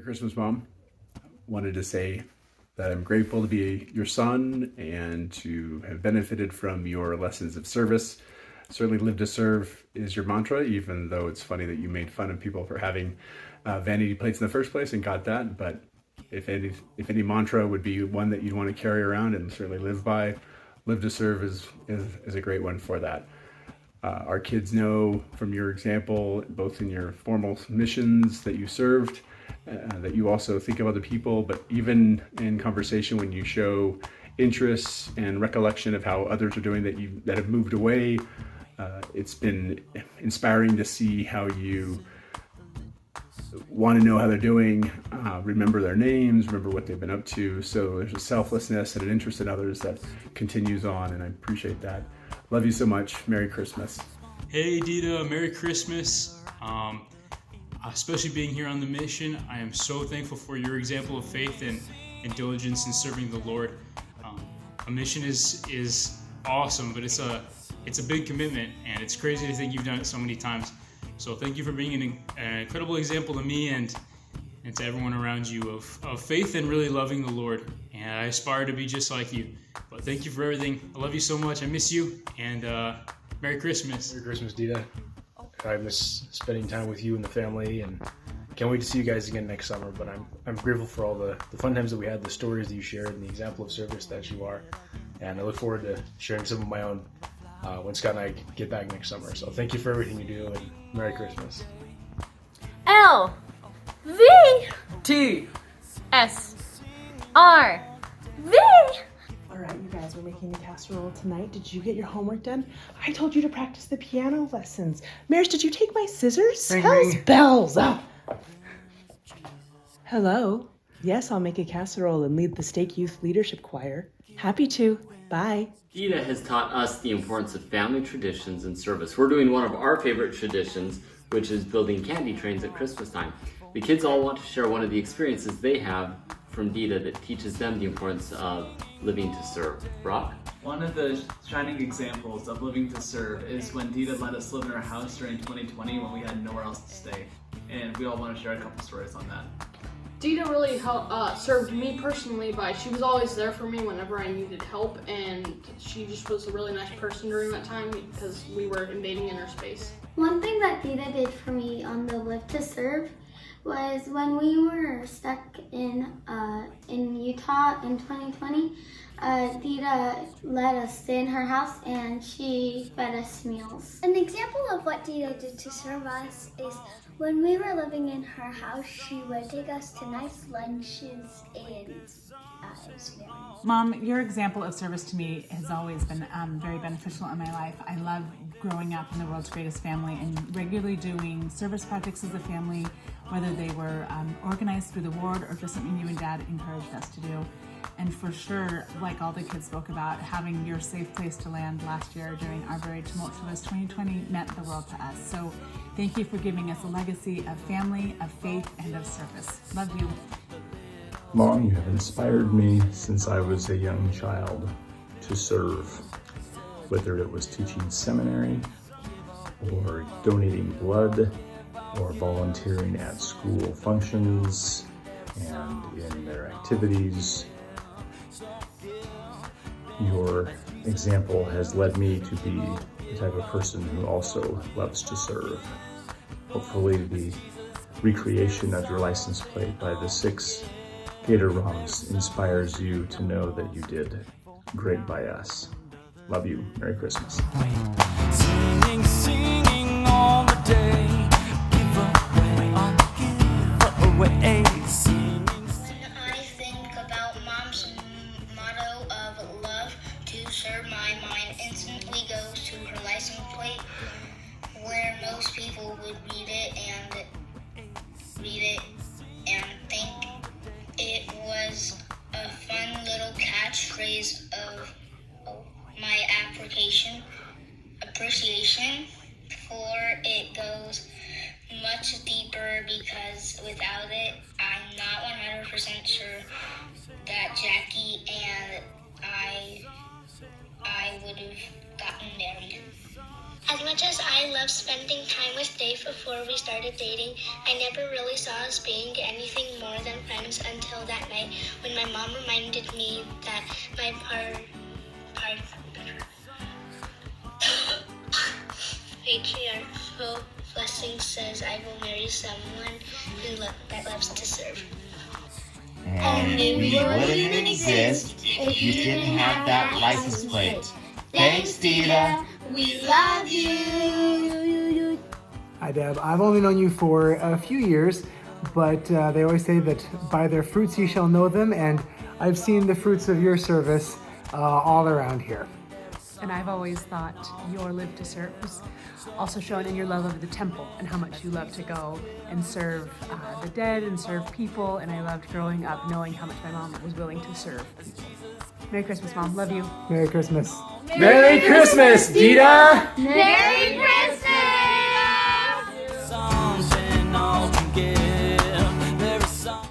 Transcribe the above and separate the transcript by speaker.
Speaker 1: Christmas, Mom. Wanted to say that I'm grateful to be your son and to have benefited from your lessons of service. Certainly live to serve is your mantra, even though it's funny that you made fun of people for having vanity plates in the first place and got that. But if any mantra would be one that you'd want to carry around and certainly live by, live to serve is a great one for that. Our kids know from your example, both in your formal missions that you served, that you also think of other people, but even in conversation when you show interests and recollection of how others are doing that have moved away, it's been inspiring to see how you want to know how they're doing, remember their names, remember what they've been up to. So there's a selflessness and an interest in others that continues on, and I appreciate that. Love you so much. Merry Christmas.
Speaker 2: Hey, Deda, Merry Christmas. Especially being here on the mission, I am so thankful for your example of faith and diligence in serving the Lord. A mission is awesome, but it's a big commitment, and it's crazy to think you've done it so many times. So thank you for being an incredible example to me and to everyone around you of faith and really loving the Lord. And I aspire to be just like you. But thank you for everything. I love you so much. I miss you. And Merry Christmas.
Speaker 3: Merry Christmas, Deda. I miss spending time with you and the family, and can't wait to see you guys again next summer. But I'm grateful for all the fun times that we had, the stories that you shared, and the example of service that you are. And I look forward to sharing some of my own when Scott and I get back next summer. So thank you for everything you do, and Merry Christmas.
Speaker 4: L V
Speaker 5: T
Speaker 4: S R V.
Speaker 6: All right, you guys, we're making a casserole tonight. Did you get your homework done? I told you to practice the piano lessons. Maris, did you take my scissors?
Speaker 5: Ring,
Speaker 6: Hell's
Speaker 5: ring.
Speaker 6: bells. Ah. Hello. Yes, I'll make a casserole and lead the Stake Youth Leadership Choir. Happy to. Bye.
Speaker 7: Deda has taught us the importance of family traditions and service. We're doing one of our favorite traditions, which is building candy trains at Christmas time. The kids all want to share one of the experiences they have from Deda that teaches them the importance of living to serve. Brock?
Speaker 5: One of the shining examples of living to serve is when Deda let us live in our house during 2020 when we had nowhere else to stay. And we all want to share a couple stories on that.
Speaker 8: Deda really served me personally by she was always there for me whenever I needed help, and she just was a really nice person during that time because we were invading in her space.
Speaker 9: One thing that Deda did for me on the Live to Serve was when we were stuck in Utah in 2020, Deda let us stay in her house and she fed us meals.
Speaker 10: An example of what Deda did to serve us is when we were living in her house, she would take us to nice lunches and it was very nice.
Speaker 11: Mom, your example of service to me has always been very beneficial in my life. I love growing up in the world's greatest family and regularly doing service projects as a family, whether they were organized through the ward or just something you and Dad encouraged us to do. And for sure, like all the kids spoke about, having your safe place to land last year during our very tumultuous 2020 meant the world to us. So thank you for giving us a legacy of family, of faith, and of service. Love you.
Speaker 12: Mom, you have inspired me since I was a young child to serve, whether it was teaching seminary or donating blood or volunteering at school functions and in their activities. Your example has led me to be the type of person who also loves to serve. Hopefully the recreation of your license plate by the 6 Gator ROMs inspires you to know that you did great by us. Love you. Merry Christmas.
Speaker 13: Singing, singing all the day. Give away, give away.
Speaker 10: When I think about Mom's motto of love to serve, my mind instantly goes to her license plate, where most people would read it and think it was a fun little catchphrase of my appreciation for it goes much deeper, because without it, I'm not 100% sure that Jackie and I would have gotten married.
Speaker 14: As much as I loved spending time with Dave before we started dating, I never really saw us being anything more times until that night when my mom reminded me that my patriarchal blessing says I will marry someone that loves to serve.
Speaker 15: And we wouldn't exist if you didn't have that license plate. Thanks, Deda.
Speaker 10: We love you.
Speaker 16: Hi, Deb. I've only known you for a few years, but they always say that by their fruits you shall know them, and I've seen the fruits of your service all around here.
Speaker 11: And I've always thought your live to serve was also shown in your love of the temple and how much you love to go and serve the dead and serve people. And I loved growing up knowing how much my mom was willing to serve people. Merry Christmas, Mom. Love you.
Speaker 16: Merry Christmas.
Speaker 1: Merry Christmas, Deda!
Speaker 4: Merry Christmas!